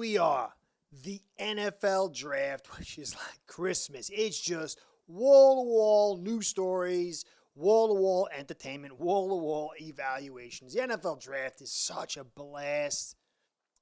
we are. The NFL draft, which is like Christmas. It's just wall-to-wall news stories, wall-to-wall entertainment, wall-to-wall evaluations. The NFL draft is such a blast.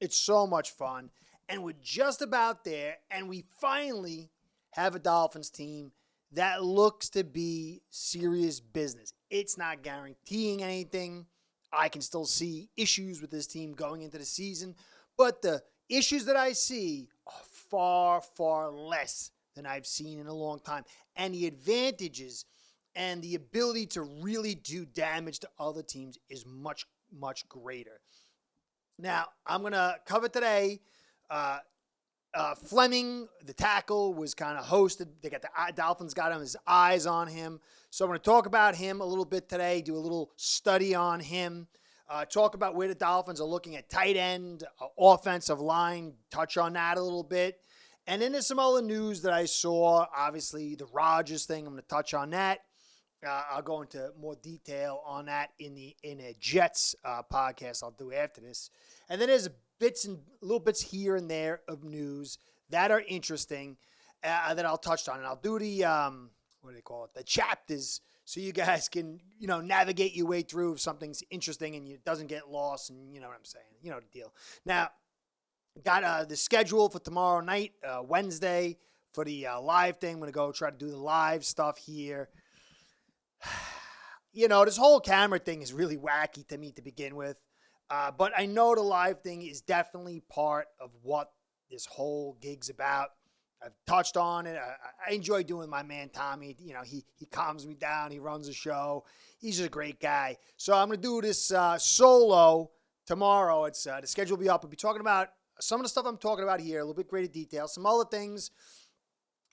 It's so much fun. And we're just about there, and we finally have a Dolphins team that looks to be serious business. It's not guaranteeing anything. I can still see issues with this team going into the season, but the issues that I see are far, far less than I've seen in a long time. And the advantages and the ability to really do damage to other teams is much, much greater. Now, I'm going to cover today. Flemming, the tackle, was kind of hosted. The Dolphins got his eyes on him. So I'm going to talk about him a little bit today, do a little study on him, talk about where the Dolphins are looking at tight end, offensive line, touch on that a little bit. And then there's some other news that I saw. Obviously, the Rodgers thing, I'm going to touch on that. I'll go into more detail on that in a Jets podcast I'll do after this. And then there's little bits here and there of news that are interesting that I'll touch on. And I'll do the, what do they call it? The chapters, so you guys can, navigate your way through if something's interesting and it doesn't get lost, and you know what I'm saying. You know the deal. Now, got the schedule for tomorrow night, Wednesday, for the live thing. I'm going to go try to do the live stuff here. This whole camera thing is really wacky to me to begin with. But I know the live thing is definitely part of what this whole gig's about. I've touched on it. I enjoy doing my man Tommy. He calms me down. He runs the show. He's just a great guy. So I'm going to do this solo tomorrow. It's the schedule will be up. We'll be talking about some of the stuff I'm talking about here, a little bit greater detail. Some other things.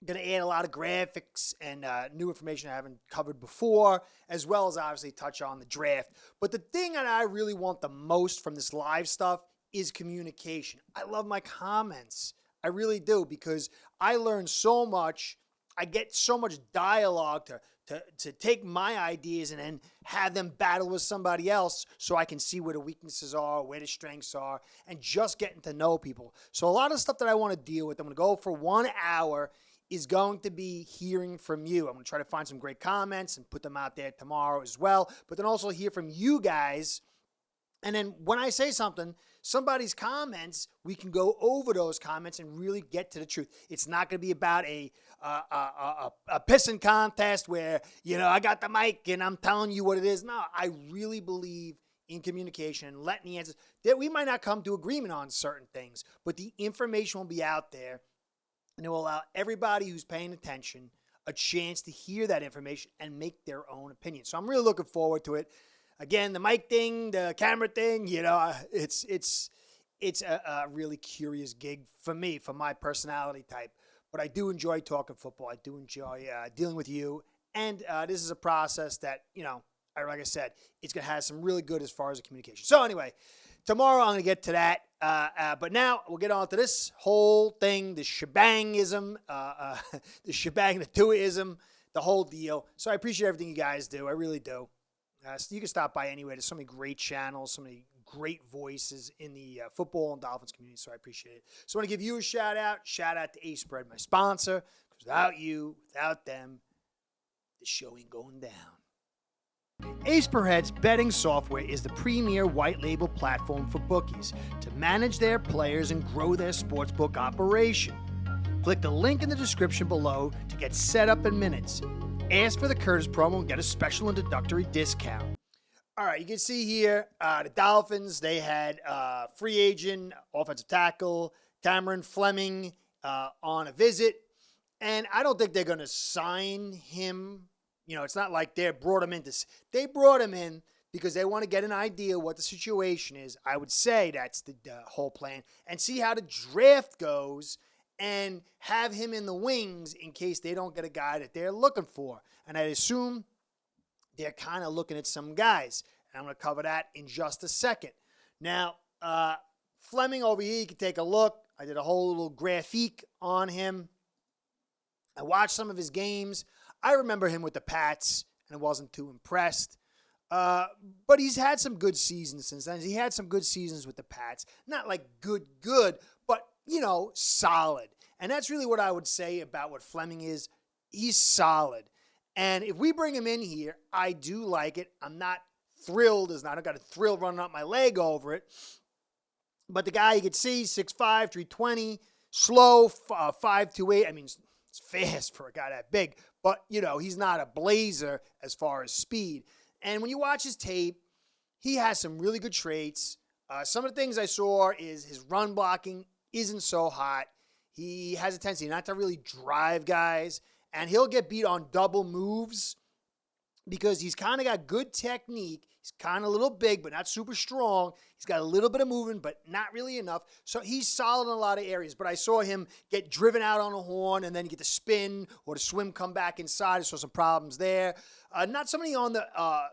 Going to add a lot of graphics and new information I haven't covered before, as well as obviously touch on the draft. But the thing that I really want the most from this live stuff is communication. I love my comments. I really do, because I learn so much. I get so much dialogue to take my ideas and then have them battle with somebody else so I can see where the weaknesses are, where the strengths are, and just getting to know people. So a lot of stuff that I want to deal with, I'm going to go for 1 hour, is going to be hearing from you. I'm going to try to find some great comments and put them out there tomorrow as well, but then also hear from you guys. And then when I say something, somebody's comments, we can go over those comments and really get to the truth. It's not going to be about a pissing contest where, I got the mic and I'm telling you what it is. No, I really believe in communication and letting the answers. That we might not come to agreement on certain things, but the information will be out there. And it will allow everybody who's paying attention a chance to hear that information and make their own opinion. So I'm really looking forward to it. Again, the mic thing, the camera thing, it's a really curious gig for me, for my personality type. But I do enjoy talking football. I do enjoy dealing with you. And this is a process that, like I said, it's going to have some really good as far as the communication. So anyway, tomorrow I'm going to get to that. But now we'll get on to this whole thing, the shebangism, the shebang, the Tuaism, the whole deal. So I appreciate everything you guys do. I really do. So you can stop by anyway. There's so many great channels, so many great voices in the football and Dolphins community. So I appreciate it. So I want to give you a shout out. Shout out to A-Spread, my sponsor. Because without you, without them, the show ain't going down. Aceperhead's betting software is the premier white label platform for bookies to manage their players and grow their sportsbook operation. Click the link in the description below to get set up in minutes. Ask for the Curtis promo and get a special introductory discount. All right, you can see here the Dolphins, they had free agent, offensive tackle, Cameron Flemming on a visit. And I don't think they're going to sign him. It's not like they brought him in. They brought him in because they want to get an idea what the situation is. I would say that's the whole plan. And see how the draft goes and have him in the wings in case they don't get a guy that they're looking for. And I assume they're kind of looking at some guys. And I'm going to cover that in just a second. Now, Flemming over here, you can take a look. I did a whole little graphique on him. I watched some of his games. I remember him with the Pats and I wasn't too impressed. But he's had some good seasons since then. He had some good seasons with the Pats. Not like good, but solid. And that's really what I would say about what Flemming is. He's solid. And if we bring him in here, I do like it. I'm not thrilled. I don't got a thrill running up my leg over it. But the guy, you can see, 6'5", 320, slow, 5'28". I mean, it's fast for a guy that big. But, he's not a blazer as far as speed. And when you watch his tape, he has some really good traits. Some of the things I saw is his run blocking isn't so hot. He has a tendency not to really drive guys. And he'll get beat on double moves because he's kind of got good technique. He's kind of a little big, but not super strong. He's got a little bit of movement, but not really enough. So he's solid in a lot of areas. But I saw him get driven out on a horn and then get the spin or the swim come back inside. I saw some problems there. Not somebody on the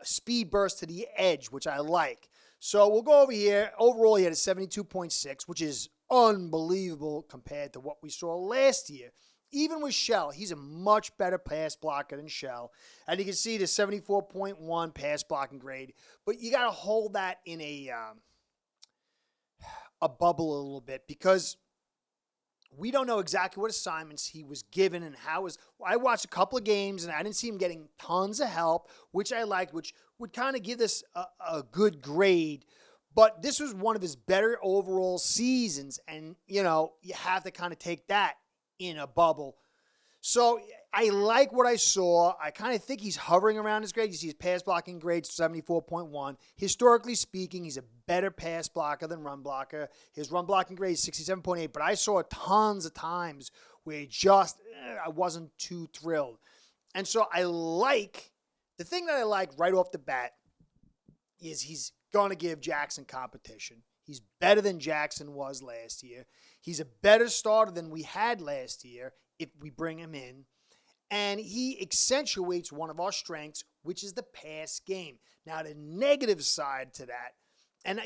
speed burst to the edge, which I like. So we'll go over here. Overall, he had a 72.6, which is unbelievable compared to what we saw last year. Even with Shell, he's a much better pass blocker than Shell. And you can see the 74.1 pass blocking grade. But you got to hold that in a bubble a little bit because we don't know exactly what assignments he was given and how was. I watched a couple of games and I didn't see him getting tons of help, which I liked, which would kind of give this a good grade. But this was one of his better overall seasons. And, you have to kind of take that in a bubble. So I like what I saw. I kind of think he's hovering around his grade. You see his pass blocking grade, 74.1. Historically speaking, he's a better pass blocker than run blocker. His run blocking grade is 67.8, but I saw tons of times where I wasn't too thrilled. And so the thing that I like right off the bat is he's going to give Jackson competition. He's better than Jackson was last year. He's a better starter than we had last year if we bring him in. And he accentuates one of our strengths, which is the pass game. Now, the negative side to that, and,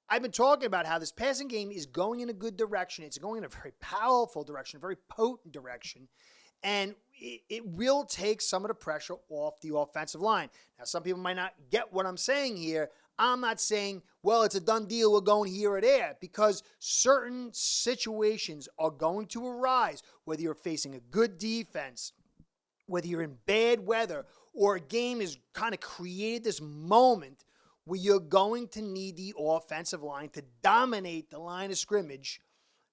I've been talking about how this passing game is going in a good direction. It's going in a very powerful direction, a very potent direction. And it will take some of the pressure off the offensive line. Now, some people might not get what I'm saying here. I'm not saying, well, it's a done deal, we're going here or there, because certain situations are going to arise, whether you're facing a good defense, whether you're in bad weather, or a game has kind of created this moment where you're going to need the offensive line to dominate the line of scrimmage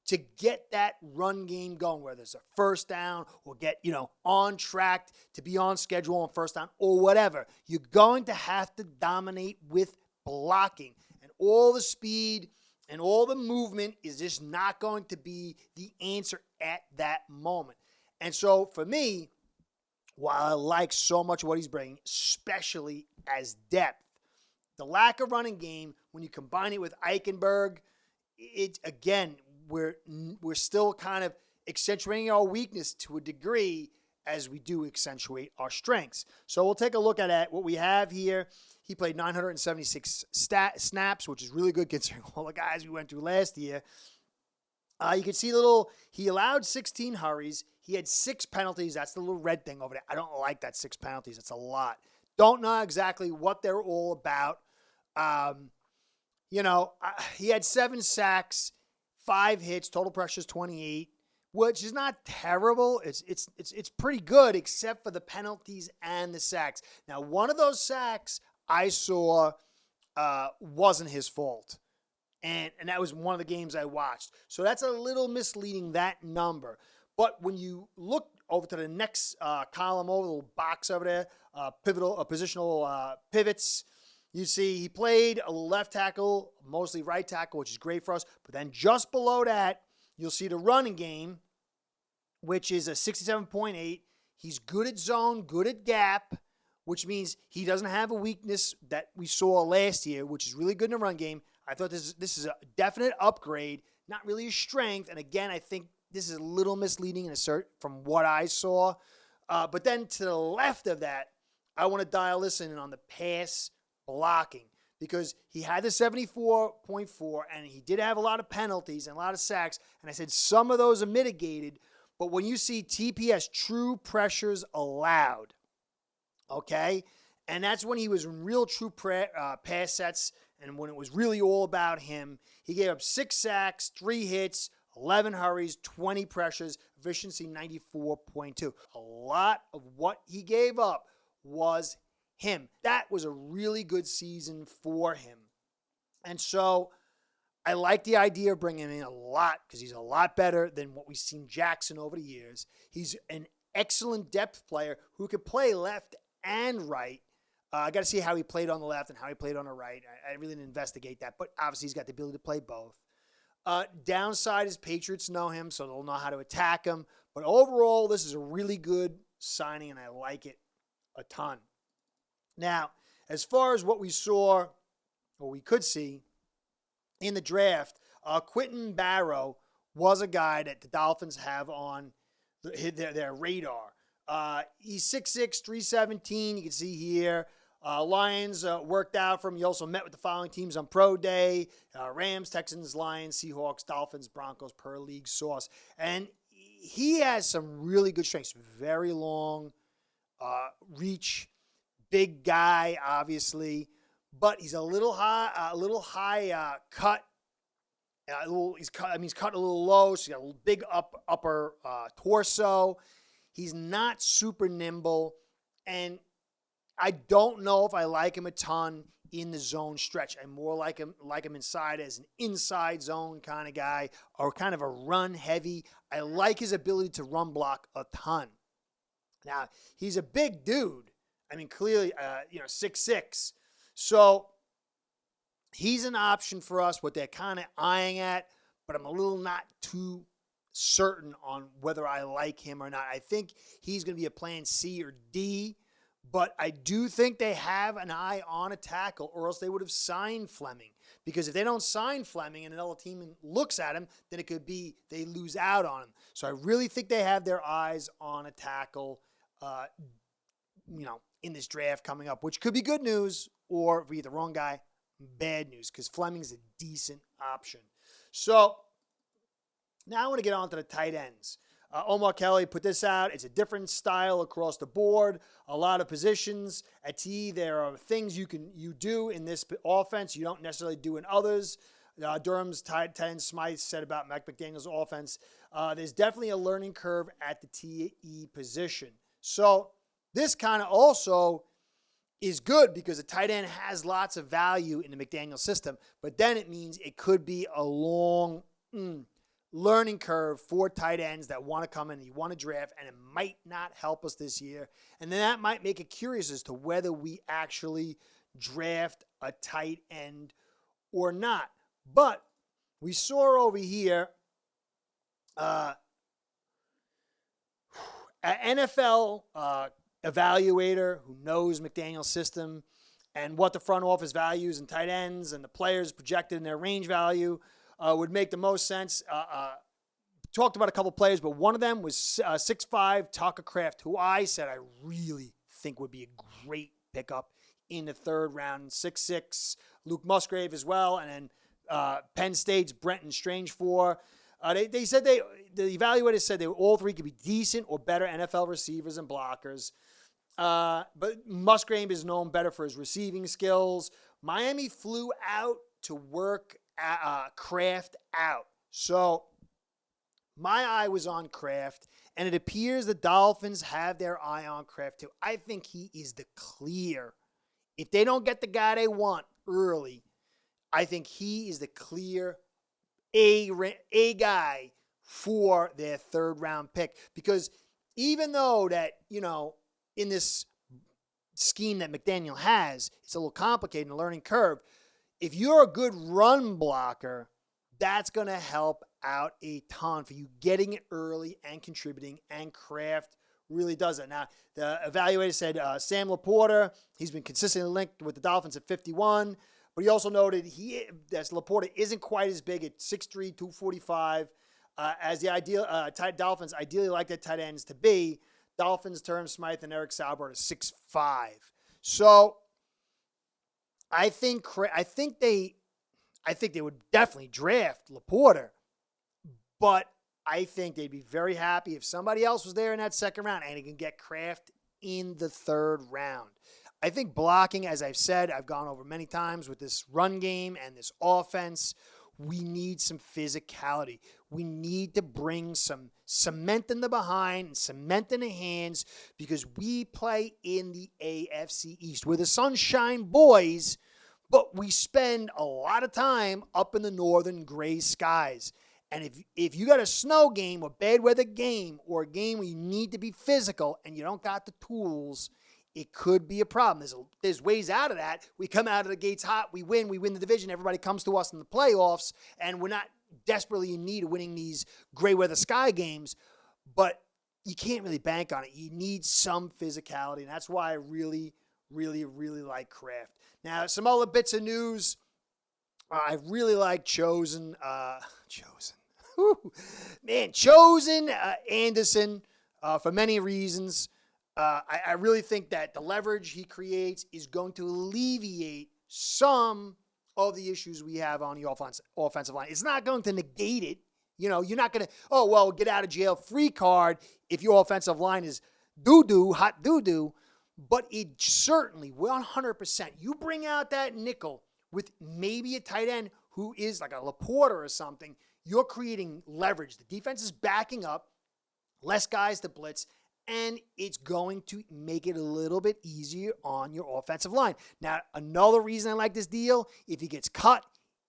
to get that run game going, whether it's a first down or get, on track to be on schedule on first down or whatever. You're going to have to dominate with blocking, and all the speed and all the movement is just not going to be the answer at that moment. And so for me, while I like so much what he's bringing, especially as depth, the lack of running game, when you combine it with Eichenberg, we're still kind of accentuating our weakness to a degree as we do accentuate our strengths. So we'll take a look at what we have here. He played 976 snaps, which is really good considering all the guys we went through last year. You can see he allowed 16 hurries. He had 6 penalties. That's the little red thing over there. I don't like that 6 penalties. It's a lot. Don't know exactly what they're all about. He had 7 sacks, 5 hits, total pressure is 28, which is not terrible. It's pretty good except for the penalties and the sacks. Now, one of those sacks I saw wasn't his fault. And that was one of the games I watched. So that's a little misleading, that number. But when you look over to the next column over, the little box over there, positional pivots, you see he played a left tackle, mostly right tackle, which is great for us. But then just below that, you'll see the running game, which is a 67.8. He's good at zone, good at gap, which means he doesn't have a weakness that we saw last year, which is really good in the run game. I thought this is a definite upgrade, not really a strength. And again, I think this is a little misleading from what I saw. But then to the left of that, I want to dial this in on the pass blocking, because he had the 74.4 and he did have a lot of penalties and a lot of sacks. And I said some of those are mitigated. But when you see TPS, true pressures allowed, okay? And that's when he was in real true pass sets and when it was really all about him. He gave up 6 sacks, 3 hits, 11 hurries, 20 pressures, efficiency 94.2. A lot of what he gave up was him. That was a really good season for him. And so I like the idea of bringing him in a lot because he's a lot better than what we've seen Jackson over the years. He's an excellent depth player who could play left and right. I got to see how he played on the left and how he played on the right. I really didn't investigate that, but obviously he's got the ability to play both. Downside is Patriots know him, so they'll know how to attack him. But overall, this is a really good signing, and I like it a ton. Now, as far as what we saw, or we could see in the draft, Quentin Barrow was a guy that the Dolphins have on their radar. He's 6'6", 317. You can see here. Lions worked out for him. He also met with the following teams on Pro Day. Rams, Texans, Lions, Seahawks, Dolphins, Broncos, per league source. And he has some really good strengths. Very long reach, big guy, obviously. But he's a little high cut. He's cut a little low, so he's got a big upper torso. He's not super nimble, and I don't know if I like him a ton in the zone stretch. I more like him inside as an inside zone kind of guy, or kind of a run heavy. I like his ability to run block a ton. Now, he's a big dude. I mean, clearly, 6'6". So he's an option for us, what they're kind of eyeing at, but I'm a little not too certain on whether I like him or not. I think he's going to be a plan C or D, but I do think they have an eye on a tackle, or else they would have signed Flemming. Because if they don't sign Flemming and another team looks at him, then it could be they lose out on him. So I really think they have their eyes on a tackle, in this draft coming up, which could be good news, or if we get the wrong guy, bad news, because Flemming's a decent option. So now I want to get on to the tight ends. Omar Kelly put this out. It's a different style across the board. A lot of positions. At TE, there are things you do in this offense you don't necessarily do in others. Durham's tight end Smythe said about Mike McDaniel's offense. There's definitely a learning curve at the TE position. So this kind of also is good because a tight end has lots of value in the McDaniel system, but then it means it could be a long learning curve for tight ends that want to come in and you want to draft, and it might not help us this year. And then that might make it curious as to whether we actually draft a tight end or not. But we saw over here an NFL evaluator who knows McDaniel's system and what the front office values in tight ends and the players projected in their range value would make the most sense. Talked about a couple players, but one of them was 6'5", Tucker Kraft, who I said I really think would be a great pickup in the third round. 6'6", Luke Musgrave as well, and then Penn State's Brenton Strange they said the evaluators said they all three could be decent or better NFL receivers and blockers. But Musgrave is known better for his receiving skills. Miami flew out to work Kraft out. So my eye was on Kraft, and it appears the Dolphins have their eye on Kraft too. I think he is the clear. If they don't get the guy they want early, I think he is the clear A guy for their third round pick. Because even though that, in this scheme that McDaniel has, it's a little complicated, a learning curve. If you're a good run blocker, that's going to help out a ton for you getting it early and contributing, and Kraft really does it. Now, the evaluator said Sam Laporta, he's been consistently linked with the Dolphins at 51, but he also noted that Laporta isn't quite as big at 6'3", 245, as the ideal Dolphins ideally like their tight ends to be. Dolphins term Smythe and Eric Sauber to 6'5". So I think they would definitely draft Laporta, but I think they'd be very happy if somebody else was there in that second round and he can get Kraft in the third round. I think blocking, as I've said, I've gone over many times with this run game and this offense, We need some physicality. We need to bring some cement in the behind and cement in the hands because we play in the AFC East. We're the Sunshine Boys, but we spend a lot of time up in the northern gray skies. And if you got a snow game or bad weather game or a game where you need to be physical and you don't got the tools, it could be a problem. There's ways out of that. We come out of the gates hot, we win the division, everybody comes to us in the playoffs, and we're not desperately in need of winning these gray weather sky games, but you can't really bank on it. You need some physicality, and that's why I really, really, really like Kraft. Now, some other bits of news. I really like Chosen. Chosen Anderson for many reasons. I really think that the leverage he creates is going to alleviate some of the issues we have on the offensive line. It's not going to negate it. You know, you're not going to, get out of jail free card if your offensive line is hot doo-doo. But it certainly, 100%, you bring out that nickel with maybe a tight end who is like a Laporta or something, you're creating leverage. The defense is backing up, less guys to blitz, and it's going to make it a little bit easier on your offensive line. Now, another reason I like this deal, if he gets cut,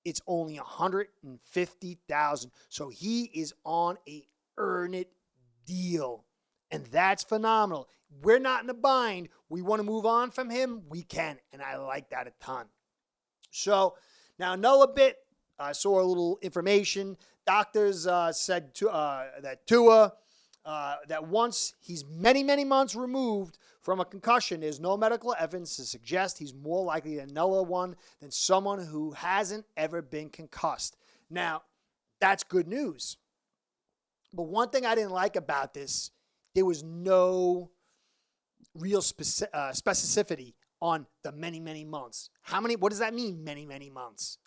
it's only $150,000. So he is on a earn it deal. And that's phenomenal. We're not in a bind. We want to move on from him. We can. And I like that a ton. So now another bit, I saw a little information. Doctors said that Tua, that once he's many, many months removed from a concussion, there's no medical evidence to suggest he's more likely to another one than someone who hasn't ever been concussed. Now, that's good news. But one thing I didn't like about this, there was no real specificity on the many, many months. What does that mean, many, many months?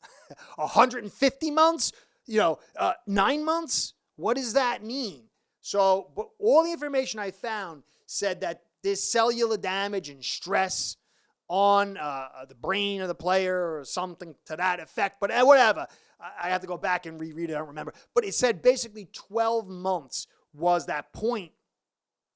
150 months? 9 months? What does that mean? So, but all the information I found said that there's cellular damage and stress on the brain of the player or something to that effect. But whatever. I have to go back and reread it. I don't remember. But it said basically 12 months was that point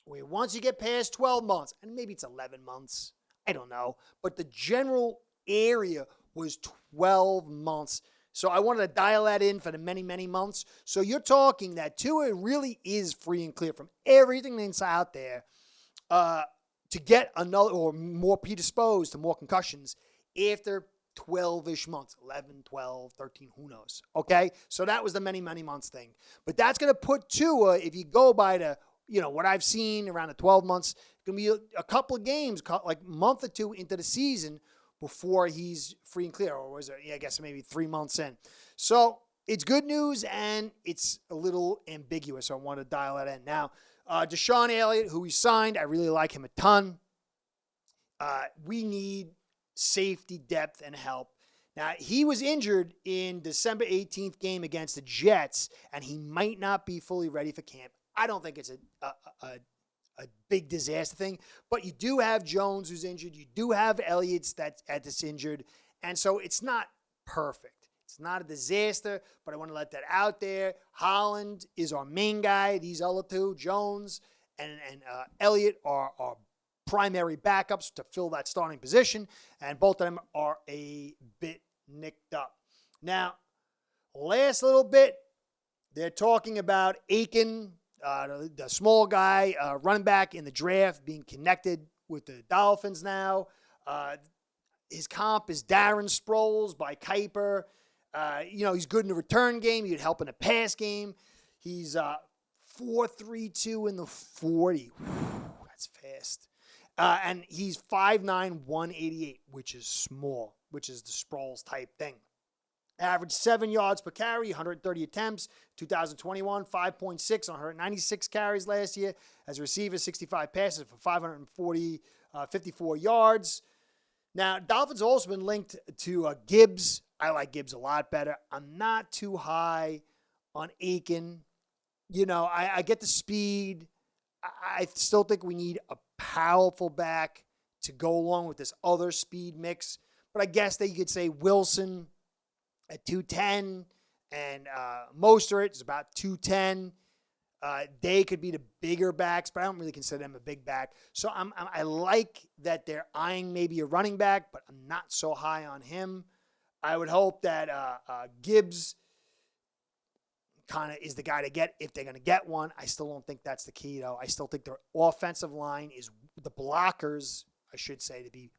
where once you get past 12 months, and maybe it's 11 months, I don't know. But the general area was 12 months. So I wanted to dial that in for the many, many months. So you're talking that Tua really is free and clear from everything that's out there to get another or more predisposed to more concussions after 12-ish months, 11, 12, 13, who knows, okay? So that was the many, many months thing. But that's going to put Tua, if you go by the, what I've seen around the 12 months, it's going to be a couple of games, like a month or two into the season before he's free and clear, or was it, I guess maybe 3 months in. So it's good news, and it's a little ambiguous, so I want to dial that in. Now, Deshaun Elliott, who we signed, I really like him a ton. We need safety depth and help. Now, he was injured in December 18th game against the Jets, and he might not be fully ready for camp. I don't think it's a big disaster thing, but you do have Jones who's injured. You do have Elliott's that's injured, and so it's not perfect. It's not a disaster, but I want to let that out there. Holland is our main guy. These other two, Jones and Elliott, are primary backups to fill that starting position, and both of them are a bit nicked up. Now, last little bit, they're talking about Achane, the small guy, running back in the draft, being connected with the Dolphins now. His comp is Darren Sproles by Kuiper. He's good in the return game. He'd help in the pass game. He's 4.32 in the 40. Whew, that's fast. And he's 5'9", 188, which is small, which is the Sproles type thing. Average 7 yards per carry, 130 attempts, 2021, 5.6 on 196 carries last year. As a receiver, 65 passes for 54 yards. Now, Dolphins also been linked to Gibbs. I like Gibbs a lot better. I'm not too high on Achane. I get the speed. I still think we need a powerful back to go along with this other speed mix. But I guess that you could say Wilson at 210, and Mostert is about 210. They could be the bigger backs, but I don't really consider them a big back. So I like that they're eyeing maybe a running back, but I'm not so high on him. I would hope that Gibbs kind of is the guy to get if they're going to get one. I still don't think that's the key, though. I still think their offensive line is the blockers, I should say, to be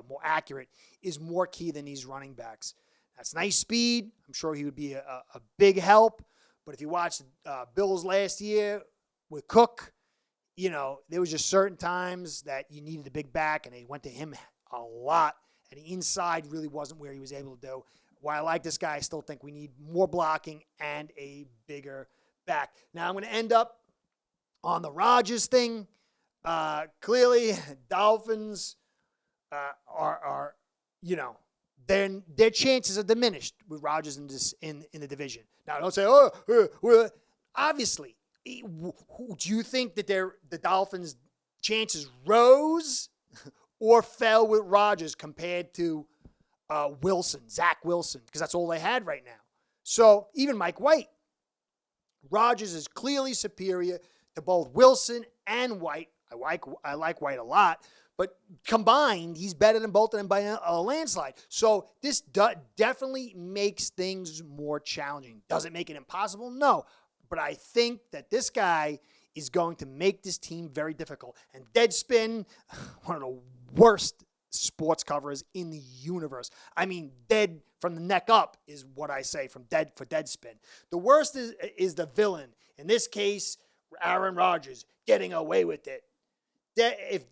more accurate, is more key than these running backs. That's nice speed. I'm sure he would be a big help. But if you watch Bills last year with Cook, there was just certain times that you needed a big back, and they went to him a lot. And the inside really wasn't where he was able to do. While I like this guy, I still think we need more blocking and a bigger back. Now, I'm going to end up on the Rodgers thing. Clearly, Dolphins are their chances are diminished with Rodgers in the division. Now, don't say, obviously, do you think that the Dolphins' chances rose or fell with Rodgers compared to Zach Wilson, because that's all they had right now? So even Mike White, Rodgers is clearly superior to both Wilson and White. I like White a lot, but combined, he's better than both of them by a landslide. So this definitely makes things more challenging. Does it make it impossible? No. But I think that this guy is going to make this team very difficult. And Deadspin, one of the worst sports covers in the universe. I mean, dead from the neck up is what I say for Deadspin. The worst is the villain. In this case, Aaron Rodgers getting away with it. If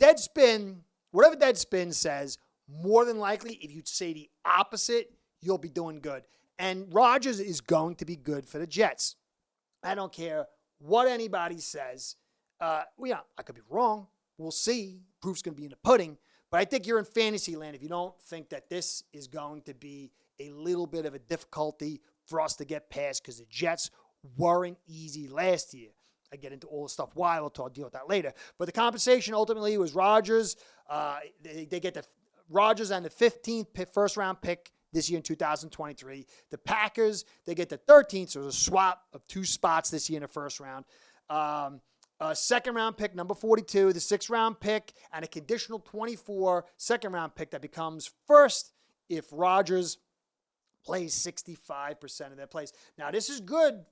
whatever Deadspin says, more than likely, if you say the opposite, you'll be doing good. And Rodgers is going to be good for the Jets. I don't care what anybody says. I could be wrong. We'll see. Proof's going to be in the pudding. But I think you're in fantasy land if you don't think that this is going to be a little bit of a difficulty for us to get past, because the Jets weren't easy last year. I get into all the stuff why. We'll deal with that later. But the compensation ultimately was Rodgers. They get the Rodgers and the 15th first-round pick this year in 2023. The Packers, they get the 13th, so it was a swap of 2 spots this year in the first round. A second-round pick, number 42, the 6th-round pick, and a conditional 24 second-round pick that becomes first if Rodgers plays 65% of their plays. Now, this is good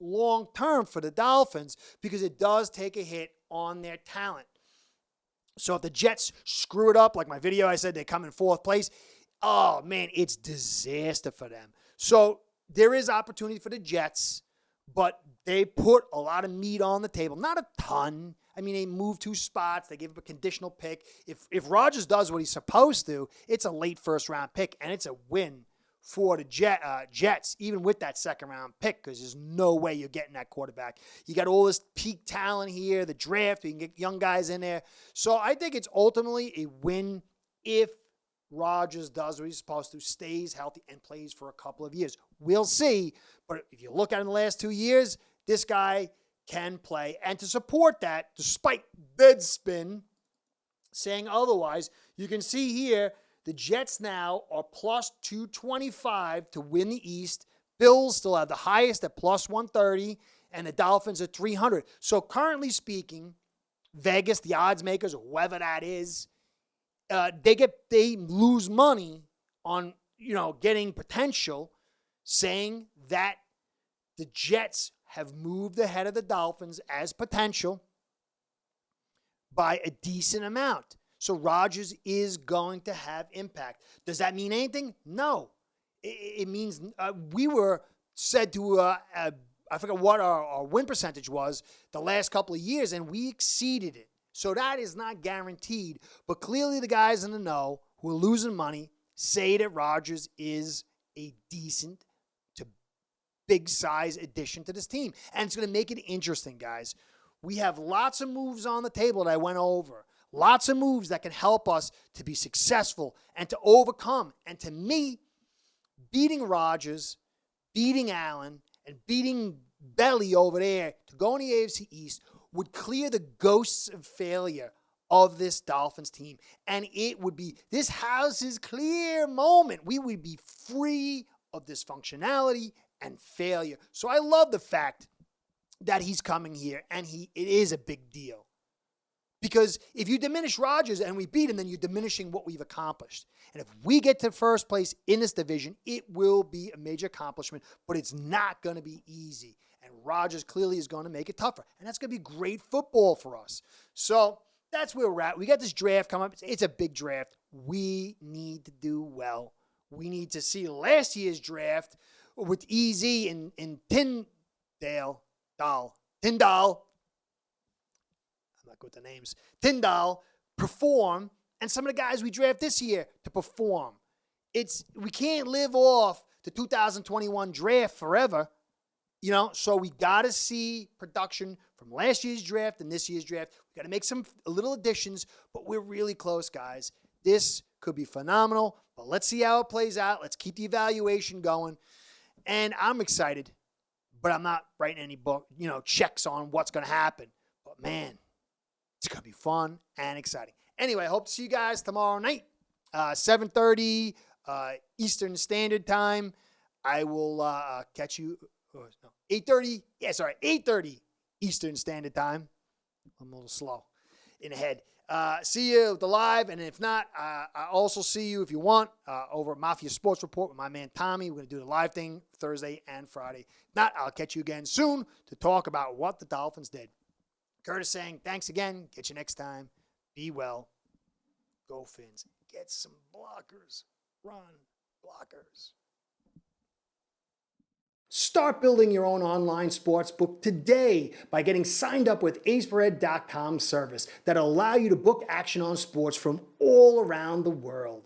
long-term for the Dolphins because it does take a hit on their talent. So if the Jets screw it up, like my video, I said they come in 4th place, oh, man, it's disaster for them. So there is opportunity for the Jets, but they put a lot of meat on the table. Not a ton. I mean, they moved 2 spots. They gave up a conditional pick. If Rodgers does what he's supposed to, it's a late first-round pick, and it's a win for the Jets, even with that second-round pick, because there's no way you're getting that quarterback. You got all this peak talent here, the draft, you can get young guys in there. So I think it's ultimately a win if Rodgers does what he's supposed to, stays healthy, and plays for a couple of years. We'll see. But if you look at it in the last 2 years, this guy can play. And to support that, despite Deadspin saying otherwise, you can see here, the Jets now are plus 225 to win the East. Bills still have the highest at plus 130, and the Dolphins at 300. So currently speaking, Vegas, the odds makers, or whoever that is, they lose money on getting potential, saying that the Jets have moved ahead of the Dolphins as potential by a decent amount. So Rodgers is going to have impact. Does that mean anything? No. It means we were said to, I forget what our win percentage was the last couple of years, and we exceeded it. So that is not guaranteed. But clearly the guys in the know who are losing money say that Rodgers is a decent to big size addition to this team. And it's going to make it interesting, guys. We have lots of moves on the table that I went over. Lots of moves that can help us to be successful and to overcome. And to me, beating Rodgers, beating Allen, and beating Belly over there to go in the AFC East would clear the ghosts of failure of this Dolphins team. And it would be this house's clear moment. We would be free of dysfunctionality and failure. So I love the fact that he's coming here, and it is a big deal. Because if you diminish Rodgers and we beat him, then you're diminishing what we've accomplished. And if we get to first place in this division, it will be a major accomplishment, but it's not going to be easy. And Rodgers clearly is going to make it tougher. And that's going to be great football for us. So that's where we're at. We got this draft coming up. It's a big draft. We need to do well. We need to see last year's draft with Easy and Tyndall. I'm not good with the names. Tyndall perform, and some of the guys we draft this year to perform. We can't live off the 2021 draft forever, so we got to see production from last year's draft and this year's draft. We got to make a little additions, but we're really close, guys. This could be phenomenal, but let's see how it plays out. Let's keep the evaluation going, and I'm excited, but I'm not writing any checks on what's going to happen, but man, it's going to be fun and exciting. Anyway, I hope to see you guys tomorrow night, 7:30 Eastern Standard Time. I will catch you, 8:30. Yeah, sorry, 8:30 Eastern Standard Time. I'm a little slow in the head. See you at the live, and if not, I also see you, if you want, over at Mafia Sports Report with my man Tommy. We're going to do the live thing Thursday and Friday. If not, I'll catch you again soon to talk about what the Dolphins did. Curtis saying, thanks again. Get you next time. Be well. Go Phins. Get some blockers. Run, blockers. Start building your own online sportsbook today by getting signed up with acebread.com service that'll allow you to book action on sports from all around the world.